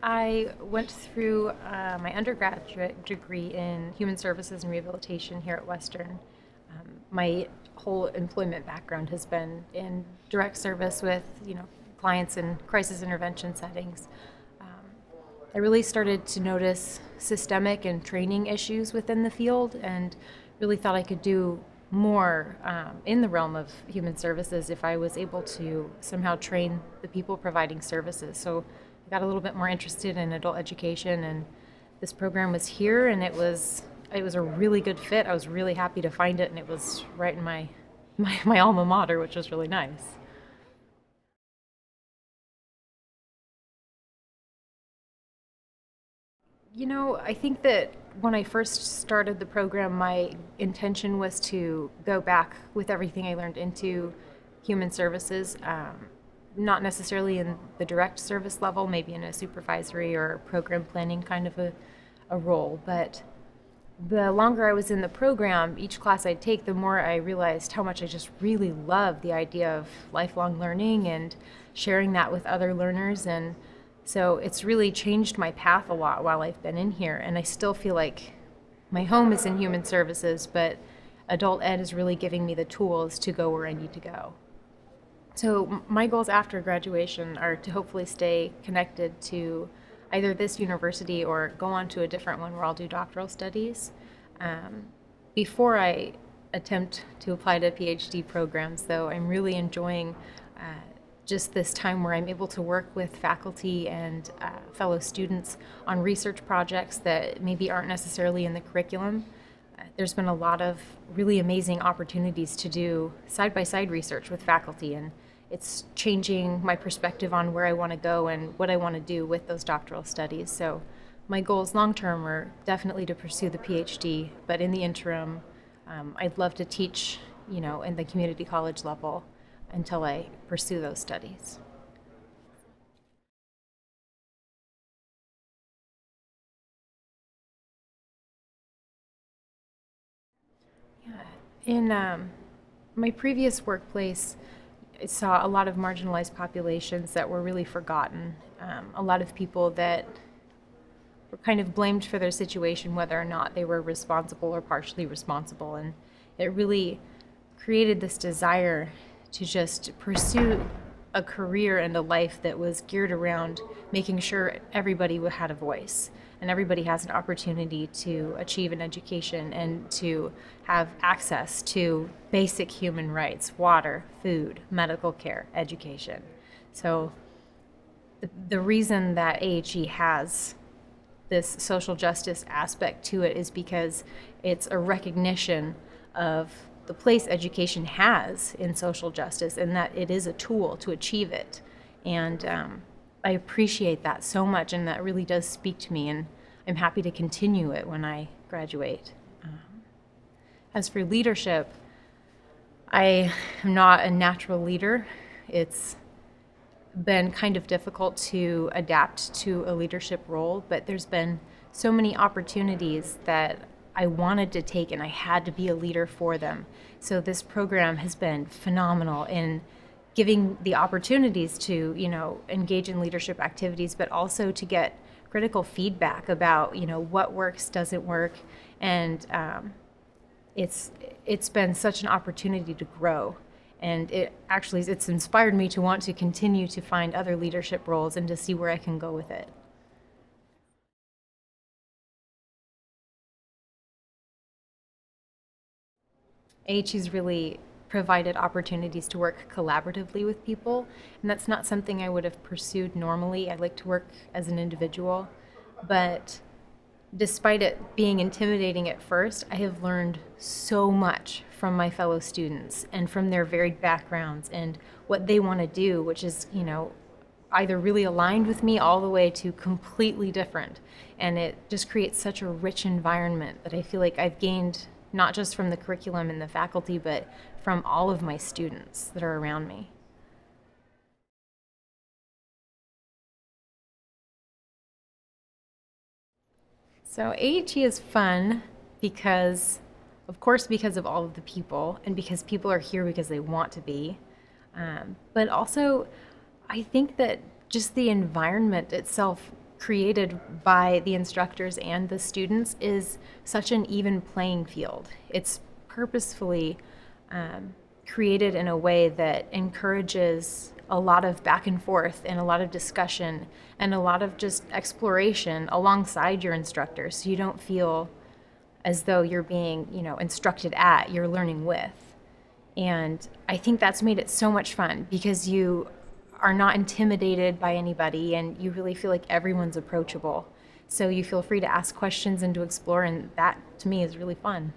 I went through my undergraduate degree in human services and rehabilitation here at Western. My whole employment background has been in direct service with, clients in crisis intervention settings. Um, I really started to notice systemic and training issues within the field, and really thought I could do more in the realm of human services if I was able to somehow train the people providing services. So I got a little bit more interested in adult education, and this program was here, and it was a really good fit. I was really happy to find it, and it was right in my alma mater, which was really nice. I think that when I first started the program, my intention was to go back with everything I learned into human services, not necessarily in the direct service level, maybe in a supervisory or program planning kind of a role. But the longer I was in the program, each class I'd take, the more I realized how much I just really love the idea of lifelong learning and sharing that with other learners. And so it's really changed my path a lot while I've been in here. And I still feel like my home is in human services, but adult ed is really giving me the tools to go where I need to go. So my goals after graduation are to hopefully stay connected to either this university or go on to a different one where I'll do doctoral studies. Um, Before I attempt to apply to PhD programs, though, I'm really enjoying just this time where I'm able to work with faculty and fellow students on research projects that maybe aren't necessarily in the curriculum. There's been a lot of really amazing opportunities to do side-by-side research with faculty, and it's changing my perspective on where I want to go and what I want to do with those doctoral studies. So my goals long-term are definitely to pursue the PhD, but in the interim, I'd love to teach, in the community college level until I pursue those studies. Yeah. In my previous workplace, I saw a lot of marginalized populations that were really forgotten. A lot of people that were kind of blamed for their situation, whether or not they were responsible or partially responsible. And it really created this desire to just pursue a career and a life that was geared around making sure everybody had a voice and everybody has an opportunity to achieve an education and to have access to basic human rights: water, food, medical care, education. So the reason that AHE has this social justice aspect to it is because it's a recognition of the place education has in social justice, and that it is a tool to achieve it. And I appreciate that so much, and that really does speak to me, and I'm happy to continue it when I graduate. As for leadership, I am not a natural leader. It's been kind of difficult to adapt to a leadership role, but there's been so many opportunities that I wanted to take, and I had to be a leader for them. So this program has been phenomenal in giving the opportunities to, engage in leadership activities, but also to get critical feedback about, what works, doesn't work, and it's been such an opportunity to grow. And it's inspired me to want to continue to find other leadership roles and to see where I can go with it. AHE's really provided opportunities to work collaboratively with people, and that's not something I would have pursued normally. I like to work as an individual, but despite it being intimidating at first, I have learned so much from my fellow students and from their varied backgrounds and what they want to do, which is, either really aligned with me all the way to completely different. And it just creates such a rich environment that I feel like I've gained not just from the curriculum and the faculty, but from all of my students that are around me. So AHE is fun because, of course, because of all of the people, and because people are here because they want to be. But also, I think that just the environment itself created by the instructors and the students is such an even playing field. It's purposefully created in a way that encourages a lot of back and forth and a lot of discussion and a lot of just exploration alongside your instructor, so you don't feel as though you're being, instructed at, you're learning with. And I think that's made it so much fun because you are not intimidated by anybody and you really feel like everyone's approachable. So you feel free to ask questions and to explore, and that to me is really fun.